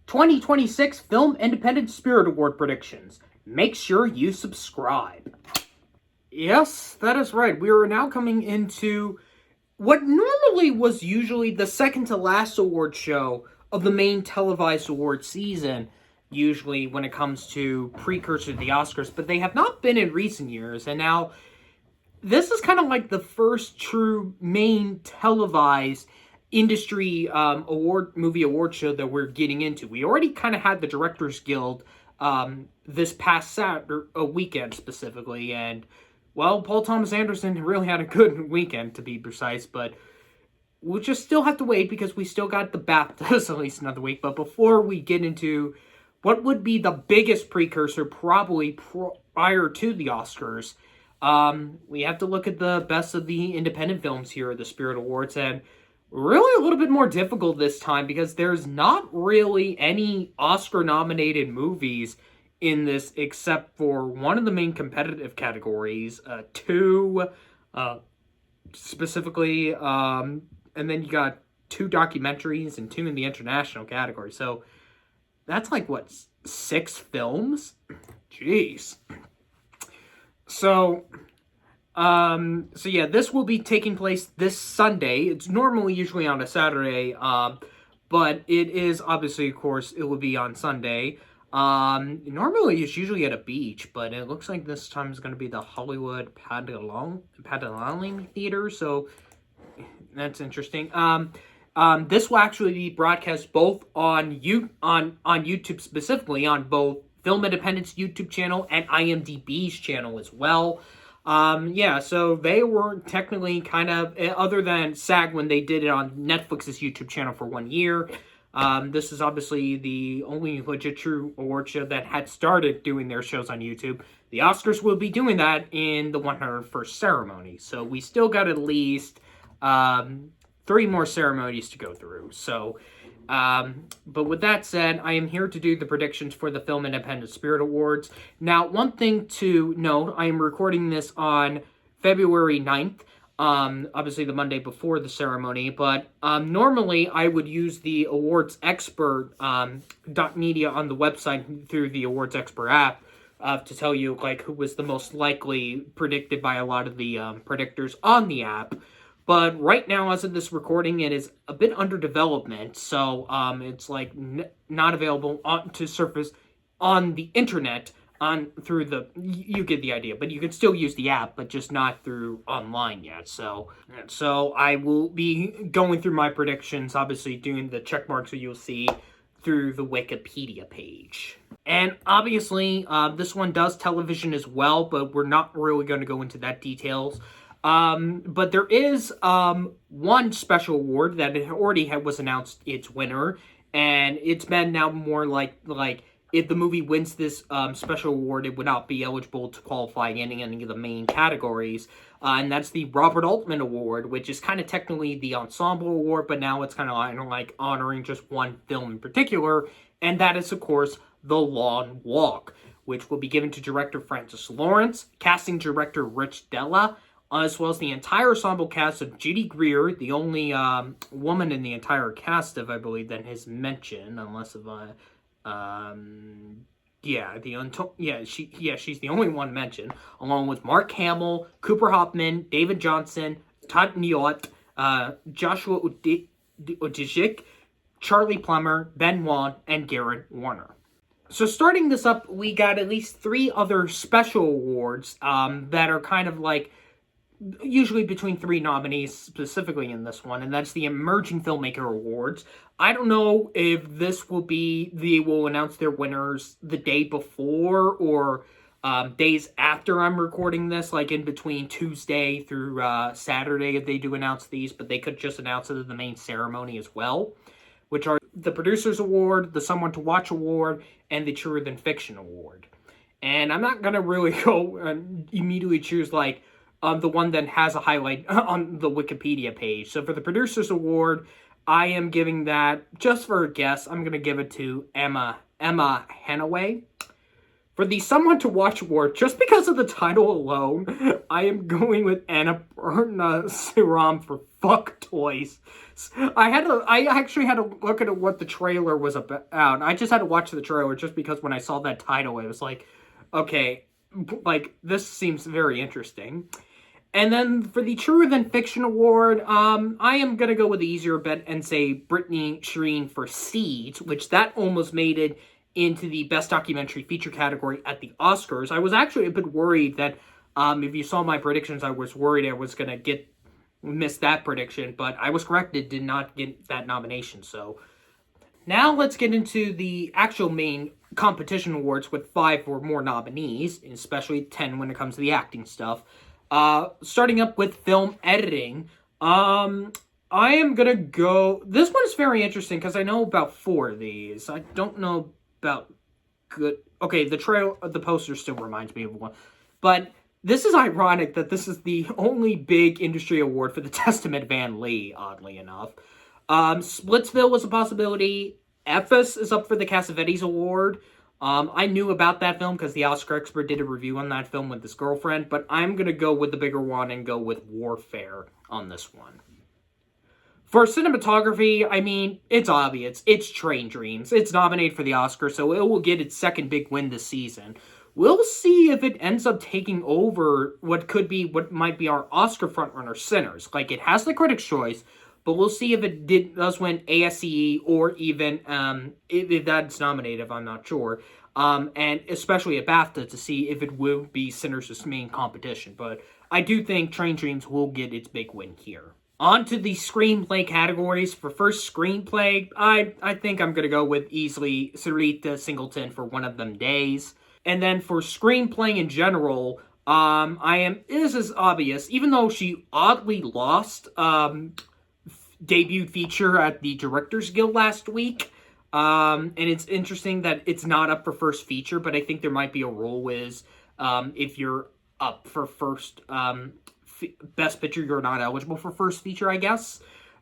2026 Film Independent Spirit Award predictions. Make sure you subscribe. Yes, that is right. We are now coming into what normally was usually the second to last award show of the main televised award season, usually when it comes to precursor to the Oscars, but they have not been in recent years, and now this is kind of like the first true main televised industry movie award show that we're getting into. We already kind of had the Directors Guild this past Saturday, a weekend specifically, and well, Paul Thomas Anderson really had a good weekend, to be precise, but we'll just still have to wait because we still got the BAFTAs at least another week. But before we get into what would be the biggest precursor probably prior to the Oscars, we have to look at the best of the independent films here at the Spirit Awards, and really a little bit more difficult this time because there's not really any Oscar-nominated movies in this except for one of the main competitive categories, two specifically, and then you got two documentaries and two in the international category. So that's like, what, 6 films? Jeez. So yeah, this will be taking place this Sunday. It's normally usually on a Saturday, but it is obviously, of course, it will be on Sunday. Normally it's usually at a beach, but it looks like this time is going to be the Hollywood Padalone Theater, so that's interesting. This will actually be broadcast both on YouTube, specifically on both Film Independent's YouTube channel and IMDb's channel as well. Yeah, so they were technically kind of, other than SAG when they did it on Netflix's YouTube channel for 1 year, this is obviously the only legit true award show that had started doing their shows on YouTube. The Oscars will be doing that in the 101st ceremony, so we still got at least 3 more ceremonies to go through. So, but with that said, I am here to do the predictions for the Film Independent Spirit Awards. Now, one thing to note, I am recording this on February 9th, obviously the Monday before the ceremony, but normally I would use the Awards Expert .media on the website through the Awards Expert app to tell you like who was the most likely predicted by a lot of the predictors on the app. But right now, as of this recording, it is a bit under development, so it's like not available to surface on the internet through the, you get the idea, but you can still use the app, but just not through online yet. So I will be going through my predictions, obviously doing the check marks that you'll see through the Wikipedia page. And obviously, this one does television as well, but we're not really going to go into that details. But there is one special award that already was announced its winner, and it's been now more like if the movie wins this special award, it would not be eligible to qualify in any of the main categories, and that's the Robert Altman Award, which is kind of technically the ensemble award, but now it's kind of like honoring just one film in particular, and that is, of course, The Long Walk, which will be given to director Francis Lawrence, casting director Rich Della, as well as the entire ensemble cast of Judy Greer, the only woman in the entire cast of, I believe, that is mentioned, unless of she's the only one mentioned, along with Mark Hamill, Cooper Hoffman, David Johnson, Todd Newt, Joshua Udzik, Charlie Plummer, Ben Wan, and Garrett Warner. So starting this up, we got at least 3 other special awards that are kind of like usually between 3 nominees specifically in this one, and that's the Emerging Filmmaker Awards. I don't know if this will be, they will announce their winners the day before or days after I'm recording this, like in between Tuesday through Saturday if they do announce these, but they could just announce it at the main ceremony as well, which are the Producers Award, the Someone to Watch Award, and the Truer Than Fiction Award. And I'm not going to really go and immediately choose like the one that has a highlight on the Wikipedia page. So for the Producers Award, I am giving that, just for a guess, I'm going to give it to Emma Hanaway. For the Someone to Watch award, just because of the title alone, I am going with Annapurna Suram for Fuck Toys. I actually had to look at what the trailer was about. I just had to watch the trailer just because when I saw that title, it was like, okay, like, this seems very interesting. And then for the Truer Than Fiction award, I am going to go with the easier bet and say Brittany Shireen for Seeds, which that almost made it into the Best Documentary Feature category at the Oscars. I was actually a bit worried that, if you saw my predictions, I was worried I was going to miss that prediction, but I was correct. It did not get that nomination, so. Now let's get into the actual main competition awards with 5 or more nominees, especially 10 when it comes to the acting stuff. Starting up with film editing, I am gonna go. This one's very interesting because I know about 4 of these. I don't know about good. Okay, the poster still reminds me of one, but this is ironic that this is the only big industry award for The Testament of Van Lee. Oddly enough, Splitsville was a possibility. Ephes is up for the Cassavetes Award. I knew about that film because the Oscar Expert did a review on that film with his girlfriend, but I'm going to go with the bigger one and go with Warfare on this one. For cinematography, I mean, it's obvious. It's Train Dreams. It's nominated for the Oscar, so it will get its second big win this season. We'll see if it ends up taking over what might be our Oscar frontrunner, Sinners. Like, it has the Critics' Choice, but we'll see if it does win ASCE or even if that's nominated, if I'm not sure. And especially at BAFTA to see if it will be Sinners' main competition. But I do think Train Dreams will get its big win here. On to the screenplay categories. For first screenplay, I think I'm going to go with easily Sarita Singleton for One of Them Days. And then for screenplay in general, this is obvious, even though she oddly lost debut feature at the Directors Guild last week. And it's interesting that it's not up for first feature, but I think there might be a rule with if you're up for first best picture, you're not eligible for first feature, I guess.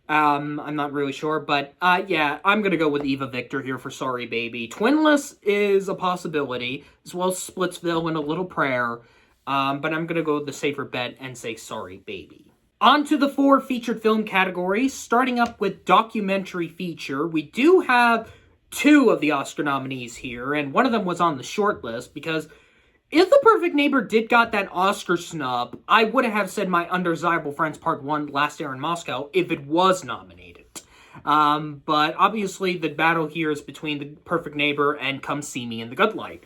I'm not really sure, but yeah, I'm gonna go with Eva Victor here for Sorry Baby. Twinless is a possibility, as well as Splitsville and A Little Prayer, but I'm gonna go with the safer bet and say Sorry Baby. On to the 4 featured film categories, starting up with documentary feature. We do have 2 of the Oscar nominees here, and one of them was on the short list, because if The Perfect Neighbor did got that Oscar snub, I would have said My Undesirable Friends Part 1, Last Air in Moscow, if it was nominated. But obviously the battle here is between The Perfect Neighbor and Come See Me in the Good Light.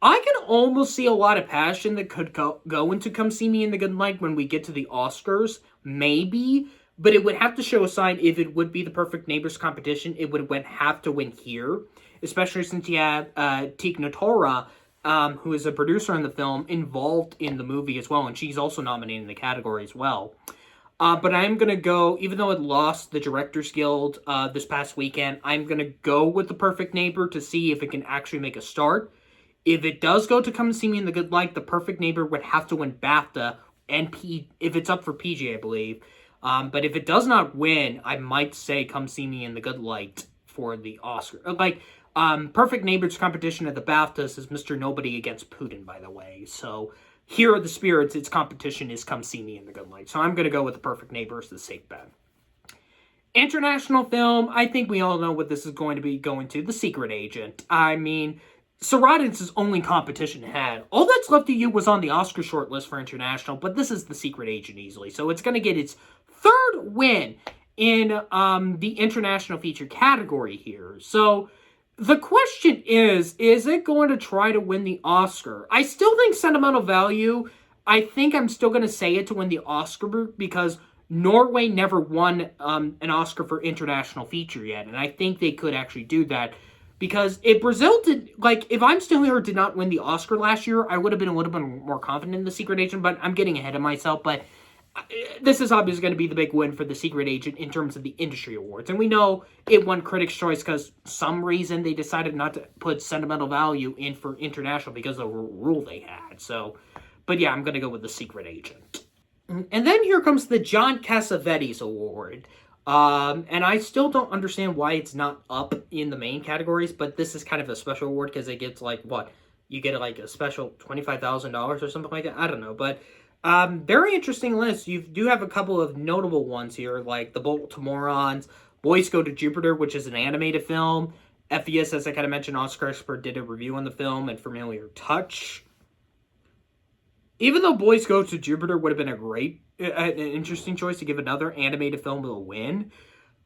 I can almost see a lot of passion that could go into Come See Me in the Good Light when we get to the Oscars, maybe, but it would have to show a sign if it would be The Perfect Neighbor's competition, it would have to win here, especially since you have Tig Notara, who is a producer in the film, involved in the movie as well, and she's also nominated in the category as well. But I'm going to go, even though it lost the Directors Guild this past weekend, I'm going to go with The Perfect Neighbor to see if it can actually make a start. If it does go to Come See Me in the Good Light, The Perfect Neighbor would have to win BAFTA, and if it's up for PG, I believe. But if it does not win, I might say Come See Me in the Good Light for the Oscar. Perfect Neighbor's competition at the BAFTAs is Mr. Nobody against Putin, by the way. So here are the spirits. Its competition is Come See Me in the Good Light. So I'm going to go with The Perfect Neighbor as the safe bet. International film, I think we all know what this is going to be going to. The Secret Agent. I mean, Saradin's only competition had. All that's left to you was on the Oscar shortlist for international, but this is The Secret Agent easily. So it's going to get its 3rd win in the international feature category here. So the question is it going to try to win the Oscar? I still think sentimental value, I think I'm still going to say it to win the Oscar because Norway never won an Oscar for international feature yet, and I think they could actually do that. Because if Brazil did, if I'm Still Here did not win the Oscar last year, I would have been a little bit more confident in The Secret Agent, but I'm getting ahead of myself. But this is obviously going to be the big win for The Secret Agent in terms of the industry awards. And we know it won Critics' Choice because some reason they decided not to put sentimental value in for international because of a rule they had. So, but yeah, I'm going to go with The Secret Agent. And then here comes the John Cassavetes Award. And I still don't understand why it's not up in the main categories, but this is kind of a special award because it gets you get like a special $25,000 or something like that. I don't know, but very interesting list. You do have a couple of notable ones here, like The Baltimoreans, Boys Go to Jupiter, which is an animated film. FES, as I kind of mentioned, Oscar Expert did a review on the film, and Familiar Touch. Even though Boys Go to Jupiter would have been an interesting choice to give another animated film a win,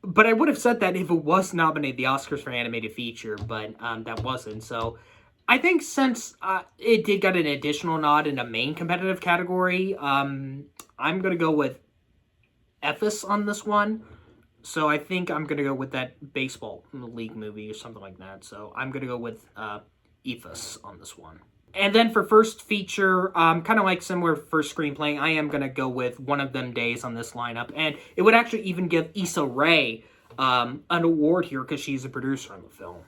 but I would have said that if it was nominated the Oscars for animated feature, but that wasn't. So I think since it did get an additional nod in a main competitive category, I'm going to go with EFES on this one. So I think I'm going to go with that baseball league movie or something like that. So I'm going to go with EFES on this one. And then for first feature, kind of like similar for screenplay, I am going to go with One of Them Days on this lineup. And it would actually even give Issa Rae an award here because she's a producer on the film.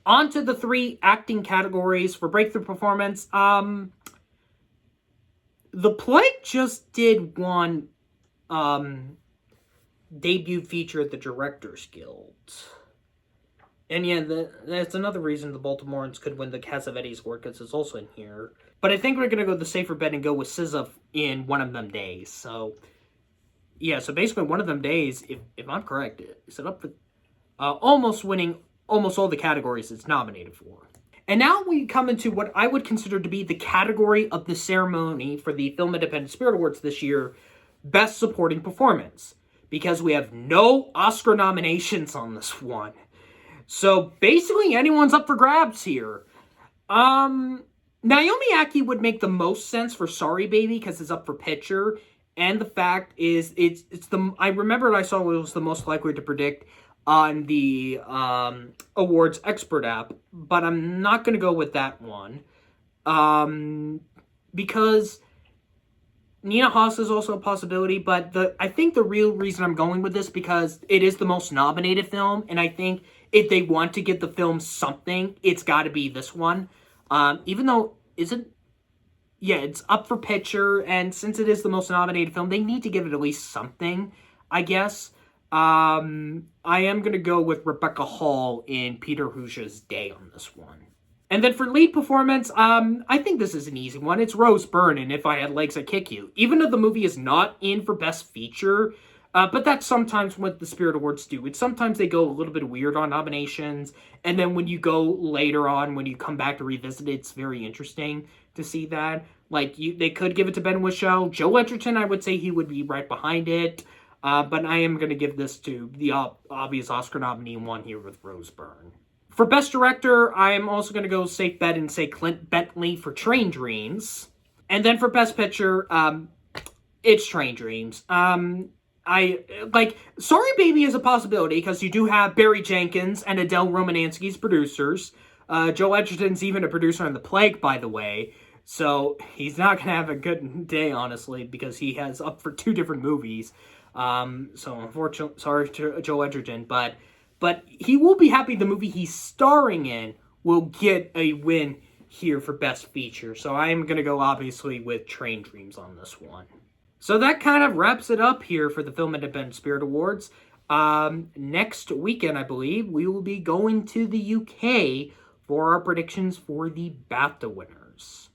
On to the 3 acting categories for breakthrough performance. The Plague just did one debut feature at the Directors Guild. And yeah, that's another reason the Baltimoreans could win the Cassavetes Award, because it's also in here. But I think we're going to go the safer bet and go with SZA in One of Them Days. So, yeah, so basically One of Them Days, if I'm correct, is it up for almost winning almost all the categories it's nominated for. And now we come into what I would consider to be the category of the ceremony for the Film Independent Spirit Awards this year, Best Supporting Performance. Because we have no Oscar nominations on this one. So basically anyone's up for grabs here. Naomi Ackie would make the most sense for Sorry Baby because it's up for picture. And the fact is I remember I saw it was the most likely to predict on the awards expert app, but I'm not going to go with that one. Because Nina Haas is also a possibility, but I think the real reason I'm going with this because it is the most nominated film, and I think if they want to give the film something, it's got to be this one. Even though, it's up for picture, and since it is the most nominated film, they need to give it at least something, I guess. I am going to go with Rebecca Hall in Peter Hooja's Day on this one. And then for lead performance, I think this is an easy one. It's Rose Byrne in If I Had Legs, I'd Kick You. Even though the movie is not in for Best Feature, but that's sometimes what the Spirit Awards do. Sometimes they go a little bit weird on nominations, and then when you go later on, when you come back to revisit it, it's very interesting to see that. Like, they could give it to Ben Whishaw. Joe Edgerton, I would say he would be right behind it. But I am going to give this to the obvious Oscar nominee one here with Rose Byrne. For Best Director, I'm also going to go safe bet and say Clint Bentley for Train Dreams. And then for Best Picture, it's Train Dreams. Sorry Baby is a possibility because you do have Barry Jenkins and Adele Romanowski's producers. Joe Edgerton's even a producer on The Plague, by the way. So he's not going to have a good day, honestly, because he has up for 2 different movies. So unfortunately, sorry to Joe Edgerton, but he will be happy the movie he's starring in will get a win here for Best Feature. So I am going to go, obviously, with Train Dreams on this one. So that kind of wraps it up here for the Film Independent Spirit Awards. Next weekend, I believe, we will be going to the UK for our predictions for the BAFTA winners.